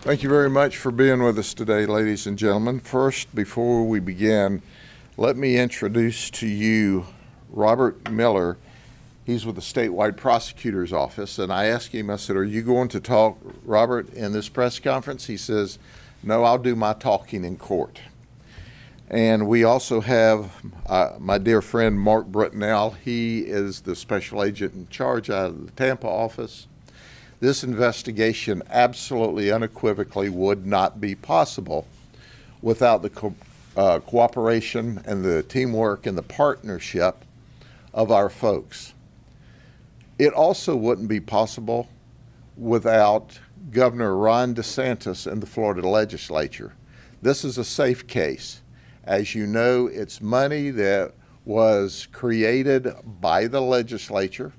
Thank you very much for being with us today, ladies and gentlemen. First, before we begin, let me introduce to you Robert Miller. He's with the Statewide Prosecutor's Office, and I asked him, I said, "Are you going to talk, Robert, in this press conference?" He says, "No, I'll do my talking in court." And we also have my dear friend Mark Britnell. He is the special agent in charge out of the Tampa office. This investigation absolutely unequivocally would not be possible without the cooperation and the teamwork and the partnership of our folks. It also wouldn't be possible without Governor Ron DeSantis and the Florida legislature. This is a safe case. As you know, it's money that was created by the legislature,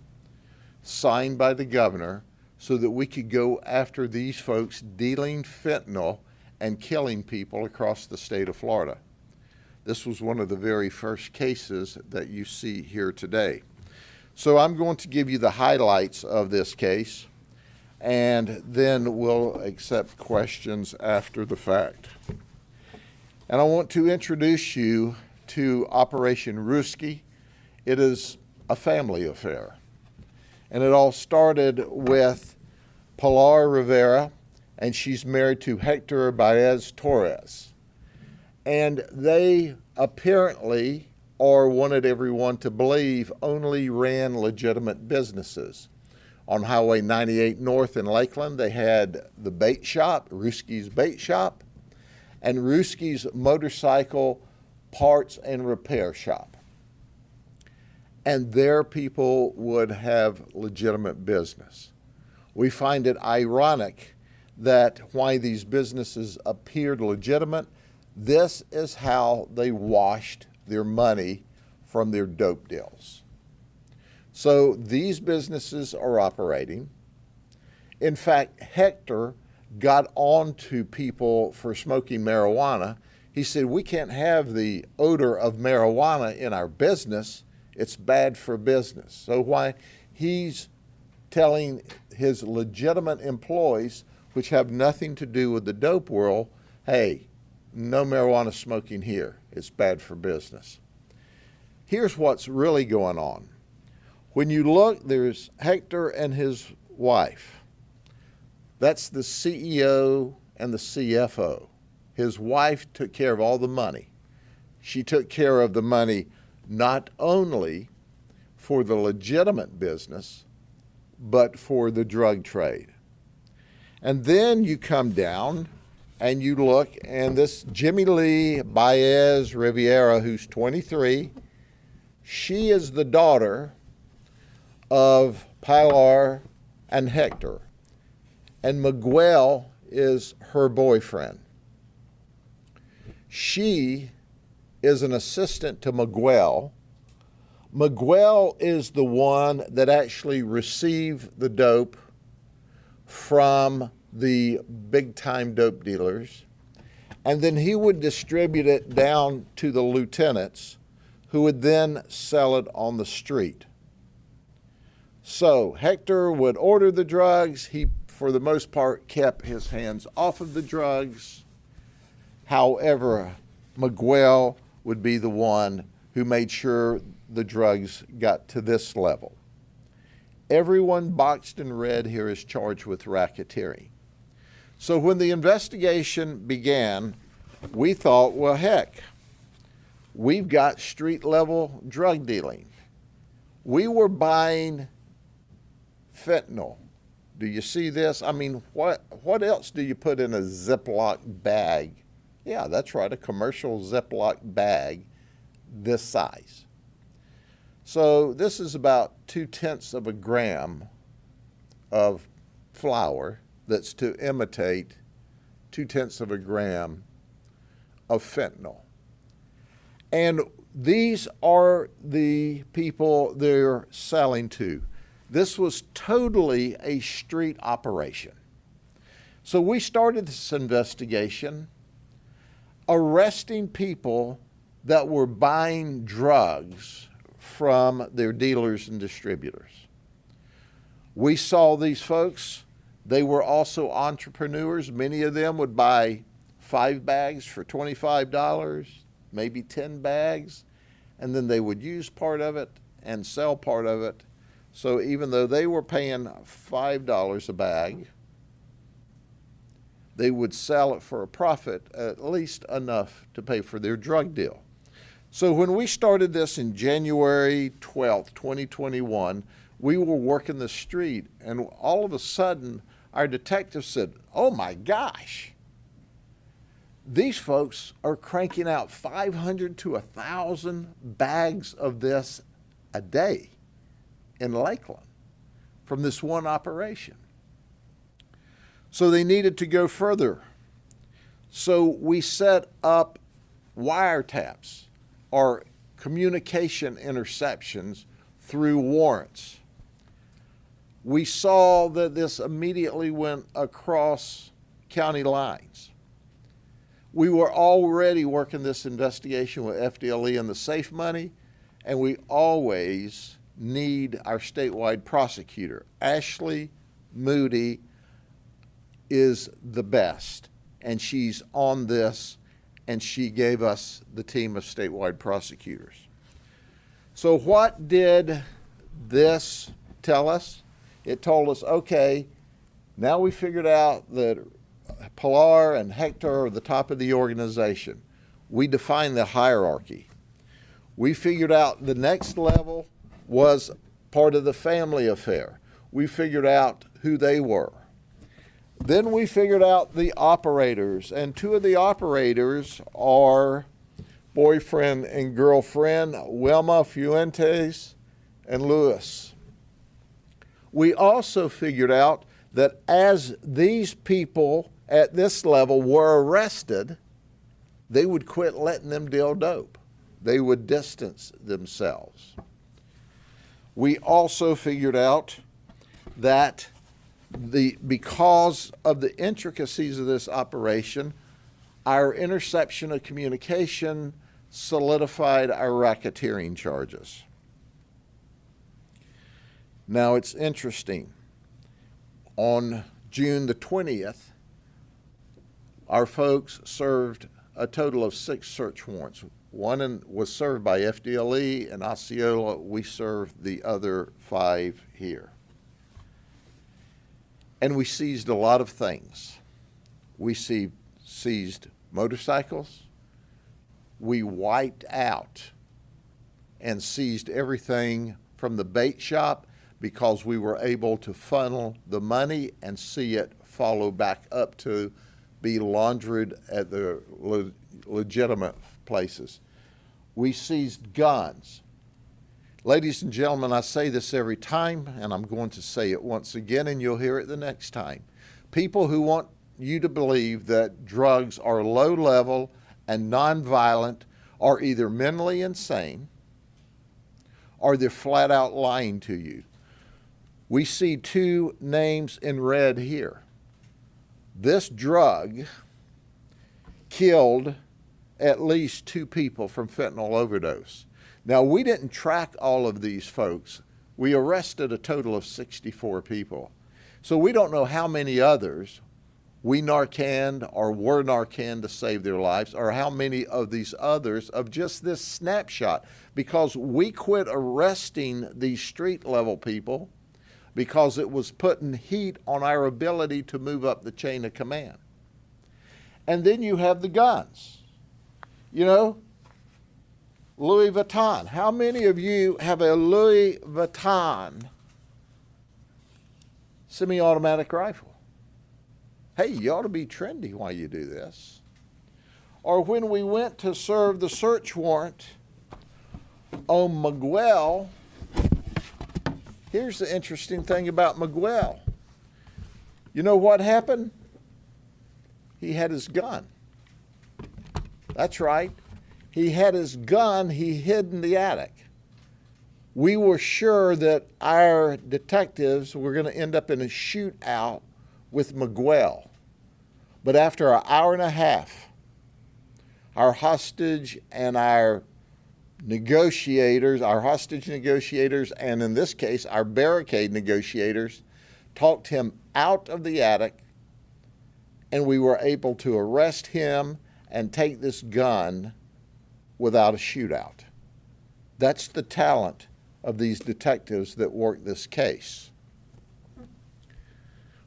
signed by the governor, so that we could go after these folks dealing fentanyl and killing people across the state of Florida. This was one of the very first cases that you see here today. So I'm going to give you the highlights of this case, and then we'll accept questions after the fact. And I want to introduce you to Operation Ruski. It is a family affair. And it all started with Pilar Rivera, and she's married to Hector Baez Torres. And they apparently, or wanted everyone to believe, only ran legitimate businesses. On Highway 98 North in Lakeland, they had the bait shop, Ruski's Bait Shop, and Ruski's Motorcycle Parts and Repair Shop. And their people would have legitimate business. We find it ironic that why these businesses appeared legitimate, this is how they washed their money from their dope deals. So these businesses are operating. In fact, Hector got on to people for smoking marijuana. He said, "We can't have the odor of marijuana in our business. It's bad for business." So why he's telling his legitimate employees, which have nothing to do with the dope world, hey, no marijuana smoking here. It's bad for business. Here's what's really going on. When you look, there's Hector and his wife. That's the CEO and the CFO. His wife took care of all the money. She took care of the money not only for the legitimate business, but for the drug trade. And then you come down and you look, and this Jimmy Lee Baez Rivera, who's 23, she is the daughter of Pilar and Hector, and Miguel is her boyfriend. She is an assistant to Miguel. Miguel is the one that actually received the dope from the big-time dope dealers, and then he would distribute it down to the lieutenants, who would then sell it on the street. So Hector would order the drugs. He, for the most part, kept his hands off of the drugs. However, Miguel would be the one who made sure the drugs got to this level. Everyone boxed in red here is charged with racketeering. So when the investigation began, we thought, well, heck, we've got street-level drug dealing. We were buying fentanyl. Do you see this? I mean, what else do you put in a Ziploc bag? Yeah, that's right, a commercial Ziploc bag this size. So this is about 0.2 of a gram of flour that's to imitate 0.2 of a gram of fentanyl. And these are the people they're selling to. This was totally a street operation. So we started this investigation arresting people that were buying drugs from their dealers and distributors. We saw these folks They were also entrepreneurs. Many of them would buy 5 bags for $25, maybe 10 bags, and then they would use part of it and sell part of it. So even though they were paying $5 a bag, they would sell it for a profit, at least enough to pay for their drug deal. So when we started this in January 12th, 2021, we were working the street, and all of a sudden, our detective said, "Oh my gosh, these folks are cranking out 500 to 1,000 bags of this a day in Lakeland from this one operation." So they needed to go further. So we set up wiretaps or communication interceptions through warrants. We saw that this immediately went across county lines. We were already working this investigation with FDLE and the safe money, and we always need our statewide prosecutor. Ashley Moody is the best, and she's on this, and she gave us the team of statewide prosecutors. So what did this tell us? It told us, okay, now we figured out that Pilar and Hector are the top of the organization. We defined the hierarchy. We figured out the next level was part of the family affair. We figured out who they were. Then we figured out the operators, and 2 of the operators are boyfriend and girlfriend, Wilma Fuentes and Luis. We also figured out that as these people at this level were arrested, they would quit letting them deal dope. They would distance themselves. We also figured out that because of the intricacies of this operation, our interception of communication solidified our racketeering charges. Now it's interesting. On June the 20th, our folks served a total of 6 search warrants. One was served by FDLE and Osceola. We served the other 5 here. And we seized a lot of things. We seized motorcycles. We wiped out and seized everything from the bait shop because we were able to funnel the money and see it follow back up to be laundered at the legitimate places. We seized guns. Ladies and gentlemen, I say this every time, and I'm going to say it once again, and you'll hear it the next time. People who want you to believe that drugs are low level and nonviolent are either mentally insane or they're flat out lying to you. We see 2 names in red here. This drug killed at least 2 people from fentanyl overdose. Now, we didn't track all of these folks. We arrested a total of 64 people. So we don't know how many others we Narcaned or were Narcaned to save their lives, or how many of these others of just this snapshot, because we quit arresting these street level people because it was putting heat on our ability to move up the chain of command. And then you have the guns. You know, Louis Vuitton. How many of you have a Louis Vuitton semi-automatic rifle? Hey, you ought to be trendy while you do this. Or when we went to serve the search warrant on Miguel, here's the interesting thing about Miguel. You know what happened? He had his gun. That's right. He had his gun he hid in the attic. We were sure that our detectives were going to end up in a shootout with Miguel. But after an hour and a half, our hostage and our negotiators, our hostage negotiators, and in this case, our barricade negotiators, talked him out of the attic, and we were able to arrest him and take this gun without a shootout. That's the talent of these detectives that worked this case.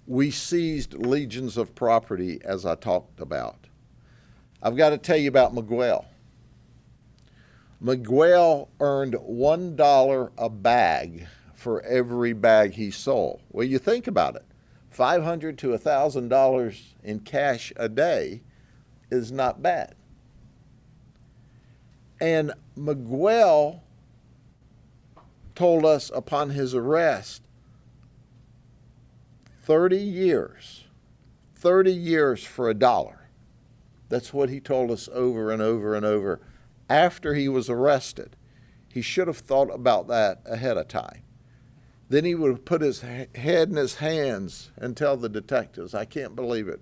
We seized legions of property, as I talked about. I've got to tell you about Miguel. Miguel earned $1 a bag for every bag he sold. Well, you think about it. $500 to $1,000 in cash a day is not bad. And Miguel told us upon his arrest, 30 years for $1. That's what he told us over and over and over after he was arrested. He should have thought about that ahead of time. Then he would have put his head in his hands and tell the detectives, I can't believe it.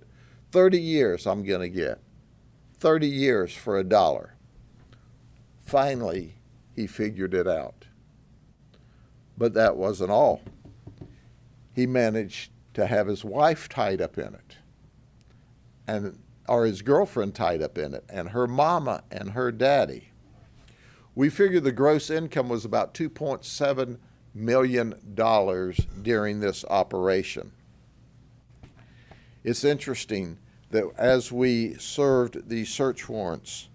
30 years I'm going to get. 30 years for $1. Finally, he figured it out. But that wasn't all. He managed to have his wife tied up in it, or his girlfriend tied up in it, and her mama and her daddy. We figured the gross income was about $2.7 million during this operation. It's interesting that as we served these search warrants,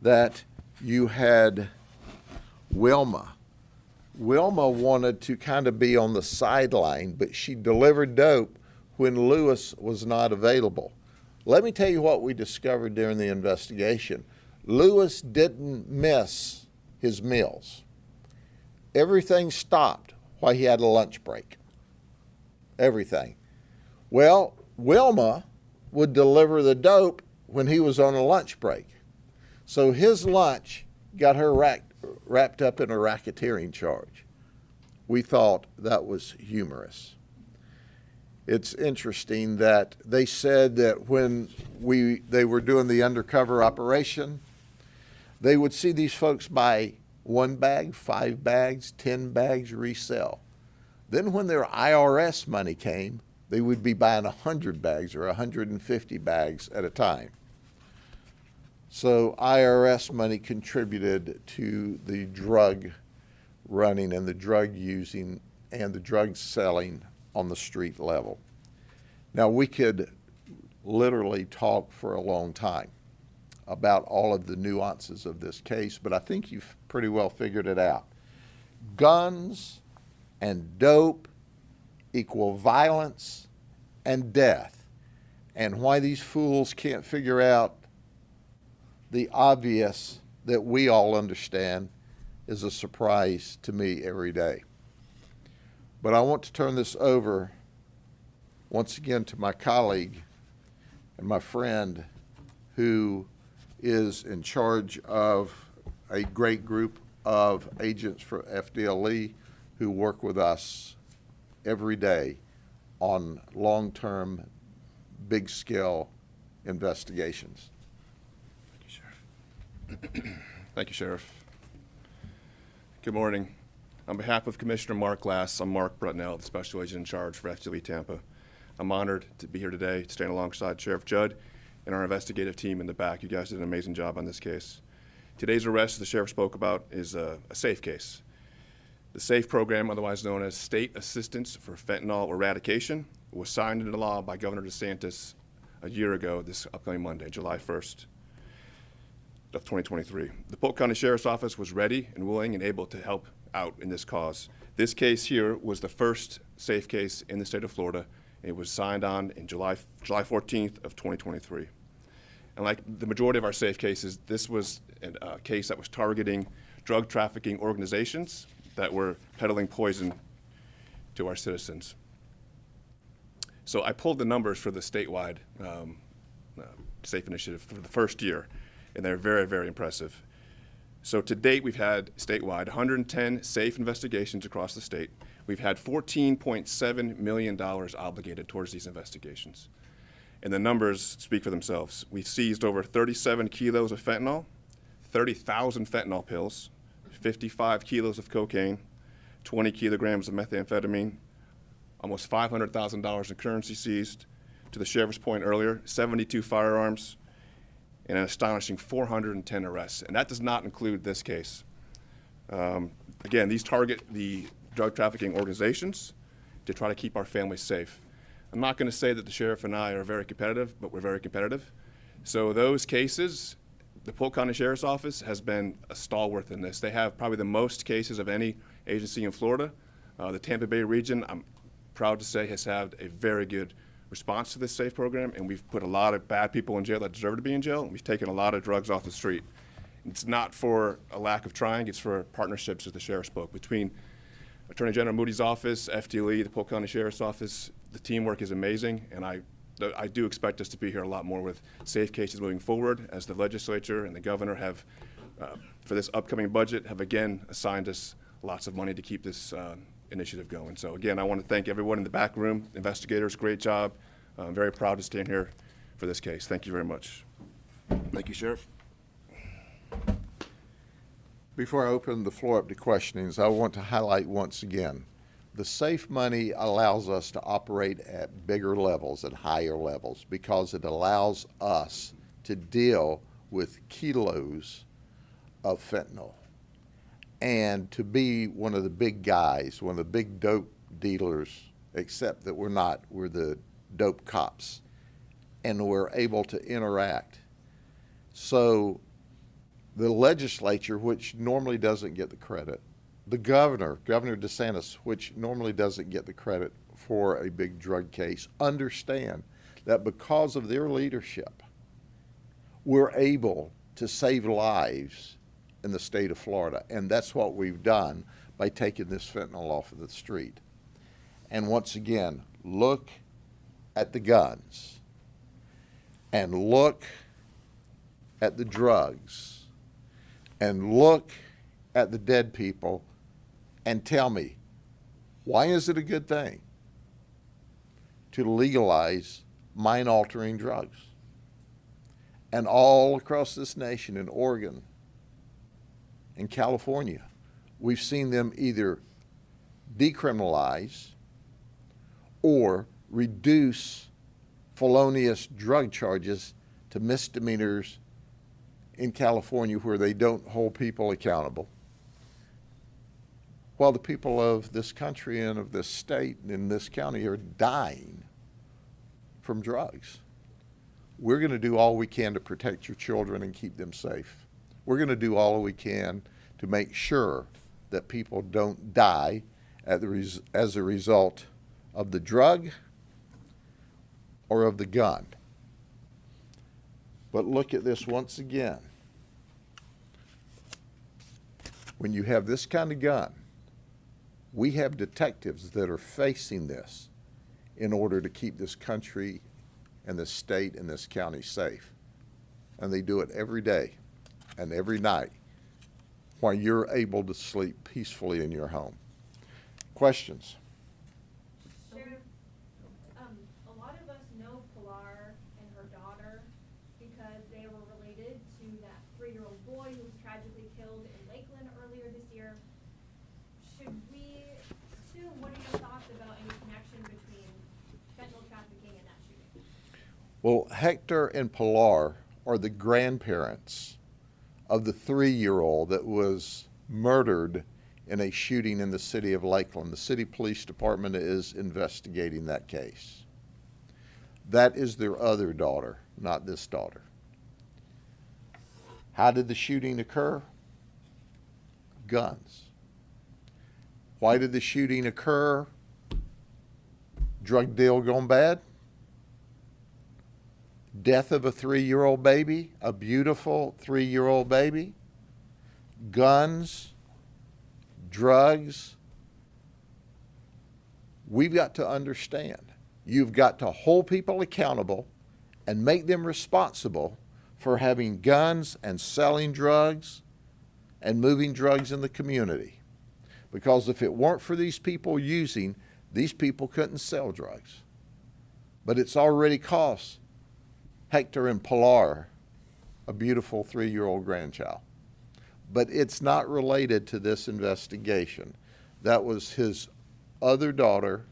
that you had Wilma. Wilma wanted to kind of be on the sideline, but she delivered dope when Lewis was not available. Let me tell you what we discovered during the investigation. Lewis didn't miss his meals. Everything stopped while he had a lunch break. Everything. Well, Wilma would deliver the dope when he was on a lunch break. So his lunch got her wrapped up in a racketeering charge. We thought that was humorous. It's interesting that they said that when they were doing the undercover operation, they would see these folks buy 1 bag, 5 bags, 10 bags, resell. Then when their IRS money came, they would be buying 100 bags or 150 bags at a time. So IRS money contributed to the drug running and the drug using and the drug selling on the street level. Now, we could literally talk for a long time about all of the nuances of this case, but I think you've pretty well figured it out. Guns and dope equal violence and death. And why these fools can't figure out the obvious that we all understand is a surprise to me every day. But I want to turn this over once again to my colleague and my friend who is in charge of a great group of agents for FDLE who work with us every day on long-term, big-scale investigations. Thank you, Sheriff. Good morning. On behalf of Commissioner Mark Glass, I'm Mark Brutnell, the Special Agent in charge for FDLE Tampa. I'm honored to be here today to stand alongside Sheriff Judd and our investigative team in the back. You guys did an amazing job on this case. Today's arrest, the Sheriff spoke about, is a SAFE case. The SAFE program, otherwise known as State Assistance for Fentanyl Eradication, was signed into law by Governor DeSantis a year ago, this upcoming Monday, July 1st. Of 2023. The Polk County Sheriff's Office was ready and willing and able to help out in this cause. This case here was the first SAFE case in the state of Florida. It was signed on in July 14th of 2023. And like the majority of our SAFE cases, this was a case that was targeting drug trafficking organizations that were peddling poison to our citizens. So I pulled the numbers for the statewide SAFE initiative for the first year, and they're very, very impressive. So to date, we've had statewide 110 SAFE investigations across the state. We've had $14.7 million obligated towards these investigations. And the numbers speak for themselves. We've seized over 37 kilos of fentanyl, 30,000 fentanyl pills, 55 kilos of cocaine, 20 kilograms of methamphetamine, almost $500,000 in currency seized. To the sheriff's point earlier, 72 firearms, and an astonishing 410 arrests. And that does not include this case. Again, these target the drug trafficking organizations to try to keep our families safe. I'm not going to say that the sheriff and I are very competitive, but we're very competitive. So those cases, the Polk County Sheriff's Office has been a stalwart in this. They have probably the most cases of any agency in Florida. The Tampa Bay region, I'm proud to say, has had a very good response to this SAFE program, and we've put a lot of bad people in jail that deserve to be in jail, and we've taken a lot of drugs off the street. It's not for a lack of trying, it's for partnerships, as the sheriff spoke, between Attorney General Moody's office, FDLE, the Polk County Sheriff's Office. The teamwork is amazing, and I do expect us to be here a lot more with SAFE cases moving forward, as the legislature and the governor have, for this upcoming budget, have again assigned us lots of money to keep this initiative going. So again, I want to thank everyone in the back room, investigators, great job. I'm very proud to stand here for this case. Thank you very much. Thank you, Sheriff. Before I open the floor up to questionings, I want to highlight once again, the SAFE money allows us to operate at bigger levels, at higher levels, because it allows us to deal with kilos of fentanyl and to be one of the big guys, one of the big dope dealers, except that we're not. We're the dope cops, and we're able to interact. So the legislature, which normally doesn't get the credit, the Governor DeSantis, which normally doesn't get the credit for a big drug case, understand that because of their leadership, we're able to save lives in the state of Florida. And that's what we've done by taking this fentanyl off of the street. And once again, look at the guns and look at the drugs and look at the dead people and tell me, why is it a good thing to legalize mind-altering drugs? And all across this nation, in Oregon, in California, we've seen them either decriminalize or reduce felonious drug charges to misdemeanors in California, where they don't hold people accountable, while the people of this country and of this state and in this county are dying from drugs. We're going to do all we can to protect your children and keep them safe. We're going to do all we can to make sure that people don't die as a result of the drug or of the gun. But look at this once again. When you have this kind of gun, we have detectives that are facing this in order to keep this country and this state and this county safe. And they do it every day and every night while you're able to sleep peacefully in your home. Questions? Sheriff, a lot of us know Pilar and her daughter because they were related to that 3-year-old boy who was tragically killed in Lakeland earlier this year. Should we assume, what are your thoughts about any connection between fentanyl trafficking and that shooting? Well, Hector and Pilar are the grandparents of the 3-year-old that was murdered in a shooting in the city of Lakeland. The city police department is investigating that case. That is their other daughter, not this daughter. How did the shooting occur? Guns. Why did the shooting occur? Drug deal gone bad? Death of a 3-year-old baby, a beautiful 3-year-old baby? Guns? Drugs? We've got to understand. You've got to hold people accountable and make them responsible for having guns and selling drugs and moving drugs in the community. Because if it weren't for these people using, these people couldn't sell drugs. But it's already cost Hector and Pilar a beautiful 3-year-old grandchild. But it's not related to this investigation. That was his other daughter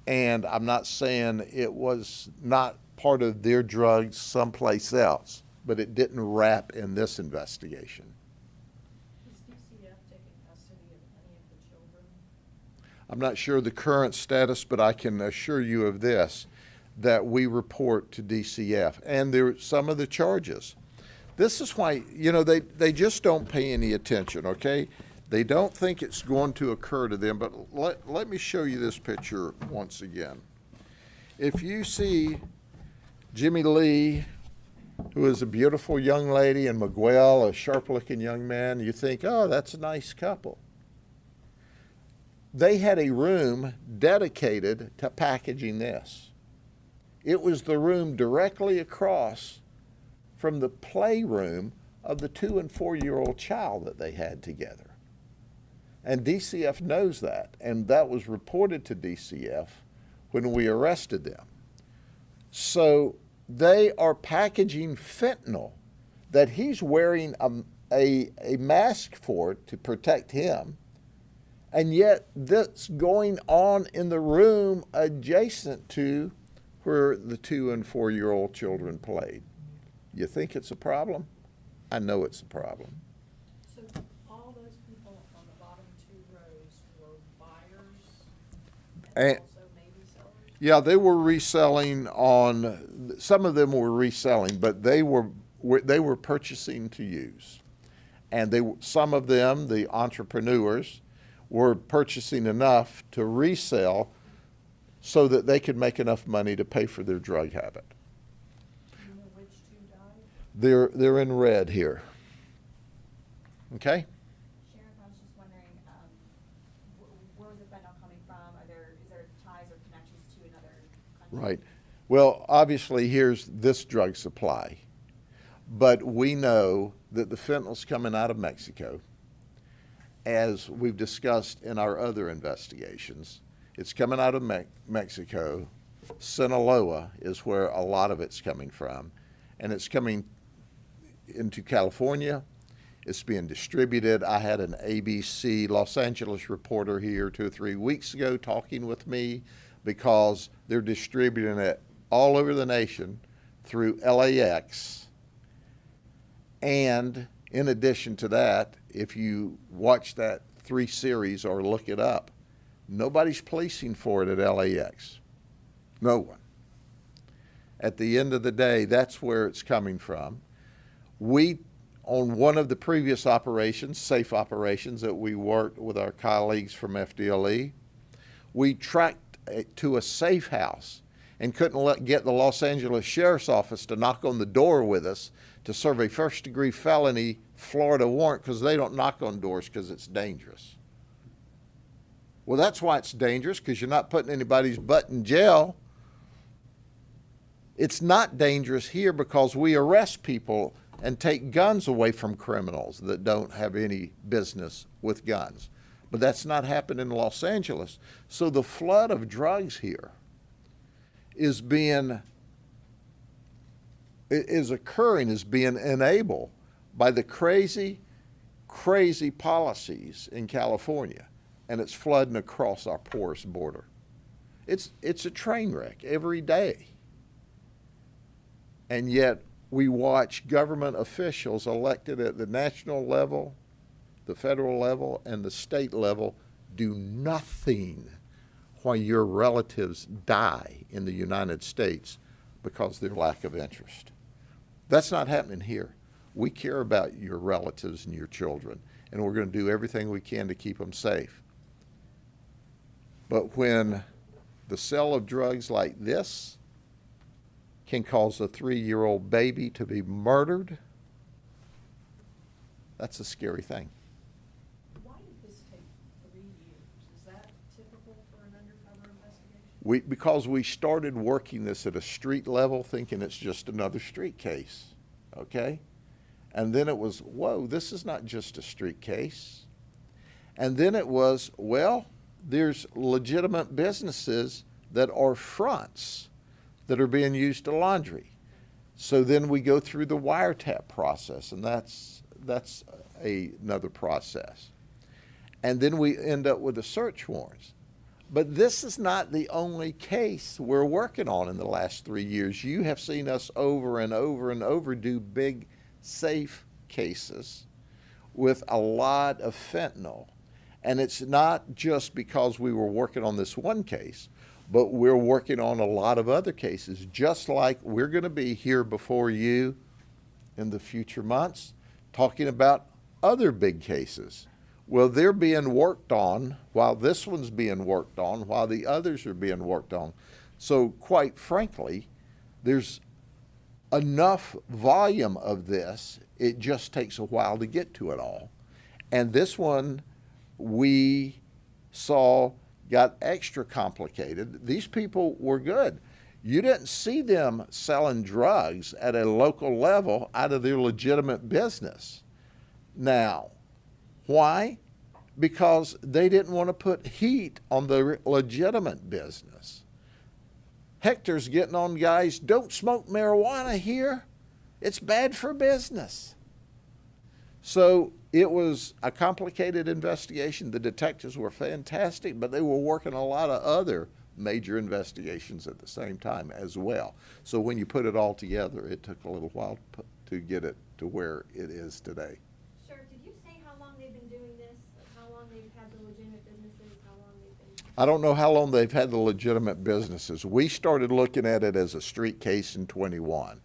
And I'm not saying it was not part of their drugs someplace else, but it didn't wrap in this investigation. Is DCF taking custody of any of the children? I'm not sure the current status, but I can assure you of this, that we report to DCF. And there some of the charges. This is why, you know, they just don't pay any attention, okay? They don't think it's going to occur to them, but let me show you this picture once again. If you see Jimmy Lee, who is a beautiful young lady, and Miguel, a sharp-looking young man, you think, oh, that's a nice couple. They had a room dedicated to packaging this. It was the room directly across from the playroom of the 2- and 4-year-old child that they had together. And DCF knows that, and that was reported to DCF when we arrested them. So they are packaging fentanyl that he's wearing a mask for to protect him, and yet that's going on in the room adjacent to where the 2- and 4-year-old children played. You think it's a problem? I know it's a problem. So all those people on the bottom 2 rows were buyers and And- also maybe sellers? Yeah, they were reselling on, some of them were reselling, but they were purchasing to use. And some of them, the entrepreneurs, were purchasing enough to resell so that they could make enough money to pay for their drug habit. Do you know which 2 died? They're in red here. Okay? Sheriff, I was just wondering, where was the fentanyl coming from? Is there ties or connections to another country? Right. Well, obviously, here's this drug supply. But we know that the fentanyl's coming out of Mexico. As we've discussed in our other investigations, it's coming out of Mexico. Sinaloa is where a lot of it's coming from. And it's coming into California. It's being distributed. I had an ABC Los Angeles reporter here 2 or 3 weeks ago talking with me because they're distributing it all over the nation through LAX. And in addition to that, if you watch that 3 series or look it up, nobody's policing for it at LAX. No one. At the end of the day, that's where it's coming from. We, on one of the previous operations, safe operations that we worked with our colleagues from FDLE, we tracked it to a safe house and couldn't get the Los Angeles Sheriff's Office to knock on the door with us to serve a first-degree felony Florida warrant because they don't knock on doors because it's dangerous. Well, that's why it's dangerous, because you're not putting anybody's butt in jail. It's not dangerous here because we arrest people and take guns away from criminals that don't have any business with guns. But that's not happened in Los Angeles. So the flood of drugs here is occurring, is being enabled by the crazy policies in California. And it's flooding across our porous border. It's a train wreck every day. And yet we watch government officials elected at the national level, the federal level, and the state level do nothing while your relatives die in the United States because of their lack of interest. That's not happening here. We care about your relatives and your children, and we're going to do everything we can to keep them safe. But when the sale of drugs like this can cause a 3-year-old baby to be murdered, that's a scary thing. Why did this take 3 years? Is that typical for an undercover investigation? Because we started working this at a street level thinking it's just another street case, okay? And then it was, whoa, this is not just a street case. And then it was, well, there's legitimate businesses that are fronts that are being used to laundry. So then we go through the wiretap process, and that's another process. And then we end up with the search warrants. But this is not the only case we're working on in the last 3 years. You have seen us over and over and over do big, safe cases with a lot of fentanyl. And it's not just because we were working on this one case, but we're working on a lot of other cases, just like we're going to be here before you in the future months talking about other big cases. Well, they're being worked on while this one's being worked on, while the others are being worked on. So quite frankly, there's enough volume of this, it just takes a while to get to it all. And this one we saw got extra complicated. These people were good. You didn't see them selling drugs at a local level out of their legitimate business. Now, why? Because they didn't want to put heat on the legitimate business. Hector's getting on guys, don't smoke marijuana here. It's bad for business. So it was a complicated investigation. The detectives were fantastic, but they were working a lot of other major investigations at the same time as well. So when you put it all together, it took a little while to get it to where it is today. Sheriff, did you say how long they've been doing this? Like how long they've had the legitimate businesses, how long they've been? I don't know how long they've had the legitimate businesses. We started looking at it as a street case in 21.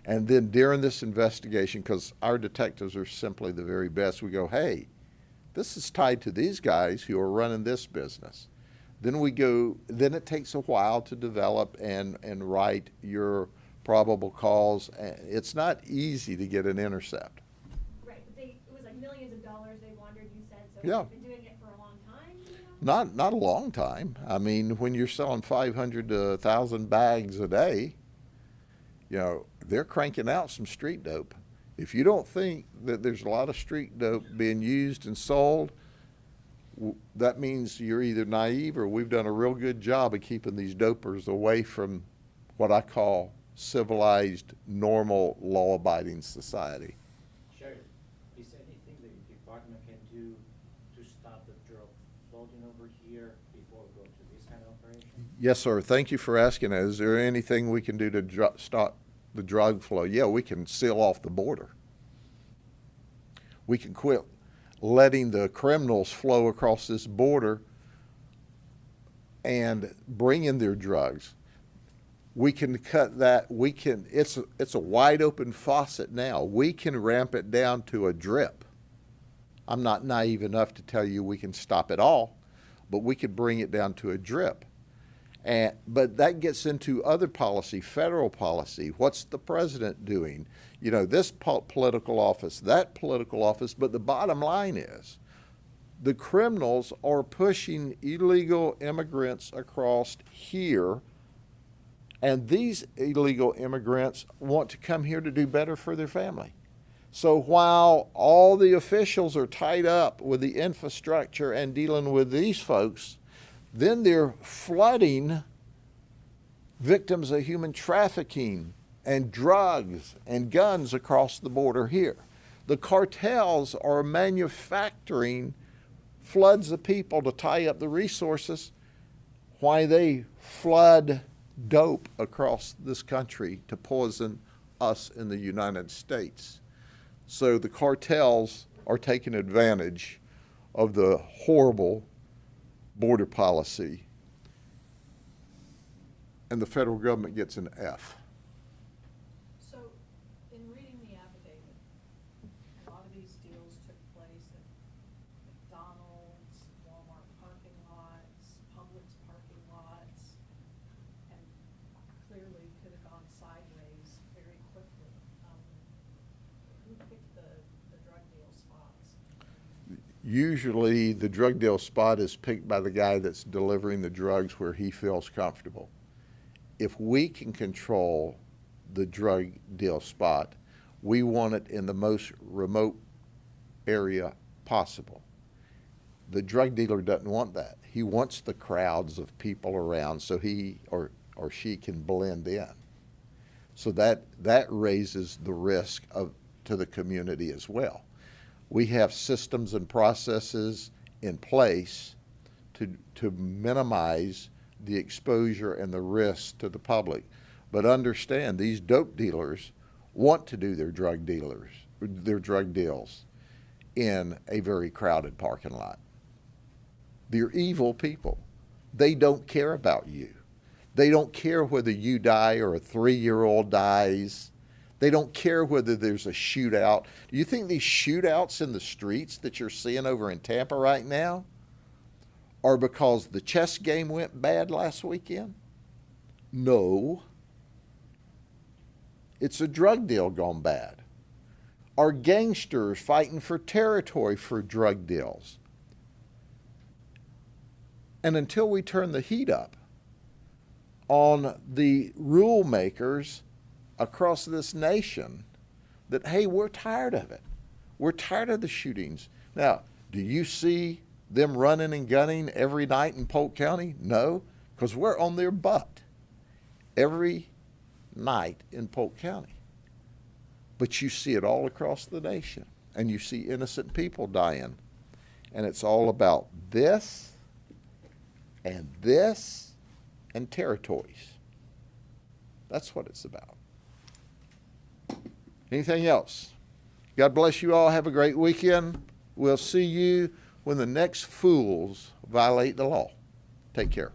And then during this investigation, because our detectives are simply the very best, we go, hey, this is tied to these guys who are running this business. Then then it takes a while to develop and write your probable cause. It's not easy to get an intercept. Right, but it was like millions of dollars they laundered, you said, so Yeah. they've been doing it for a long time, you know? Not a long time. I mean, when you're selling 500 to 1,000 bags a day, you know, they're cranking out some street dope. If you don't think that there's a lot of street dope being used and sold, that means you're either naive or we've done a real good job of keeping these dopers away from what I call civilized, normal, law-abiding society. Sheriff, is anything that your department can do to stop the drug floating over here before we go to this kind of operation? Yes, sir. Thank you for asking that. Is there anything we can do to stop the drug flow? Yeah, we can seal off the border. We can quit letting the criminals flow across this border and bring in their drugs. We can cut that. It's a wide open faucet now. We can ramp it down to a drip. I'm not naive enough to tell you we can stop it all, but we could bring it down to a drip. But that gets into other policy, federal policy. What's the president doing? You know, this political office, that political office, but the bottom line is the criminals are pushing illegal immigrants across here, and these illegal immigrants want to come here to do better for their family. So while all the officials are tied up with the infrastructure and dealing with these folks, then they're flooding victims of human trafficking and drugs and guns across the border here. The cartels are manufacturing floods of people to tie up the resources while they flood dope across this country to poison us in the United States. So the cartels are taking advantage of the horrible border policy, and the federal government gets an F. So, in reading the affidavit, a lot of these deals took place at McDonald's, Walmart parking lots, Publix parking lots, and clearly could have gone sideways very quickly. Who picked the drug deal spots? Usually the drug deal spot is picked by the guy that's delivering the drugs where he feels comfortable. If we can control the drug deal spot, we want it in the most remote area possible. The drug dealer doesn't want that. He wants the crowds of people around so he or she can blend in. So that raises the risk to the community as well. We have systems and processes in place to minimize the exposure and the risk to the public. But understand, these dope dealers want to do their drug deals in a very crowded parking lot. They're evil people. They don't care about you. They don't care whether you die or a 3-year-old dies. They don't care whether there's a shootout. Do you think these shootouts in the streets that you're seeing over in Tampa right now are because the chess game went bad last weekend? No. It's a drug deal gone bad. Are gangsters fighting for territory for drug deals? And until we turn the heat up on the rule makers across this nation that, hey, we're tired of it. We're tired of the shootings. Now, do you see them running and gunning every night in Polk County? No, because we're on their butt every night in Polk County. But you see it all across the nation, and you see innocent people dying. And it's all about this and territories. That's what it's about. Anything else? God bless you all. Have a great weekend. We'll see you when the next fools violate the law. Take care.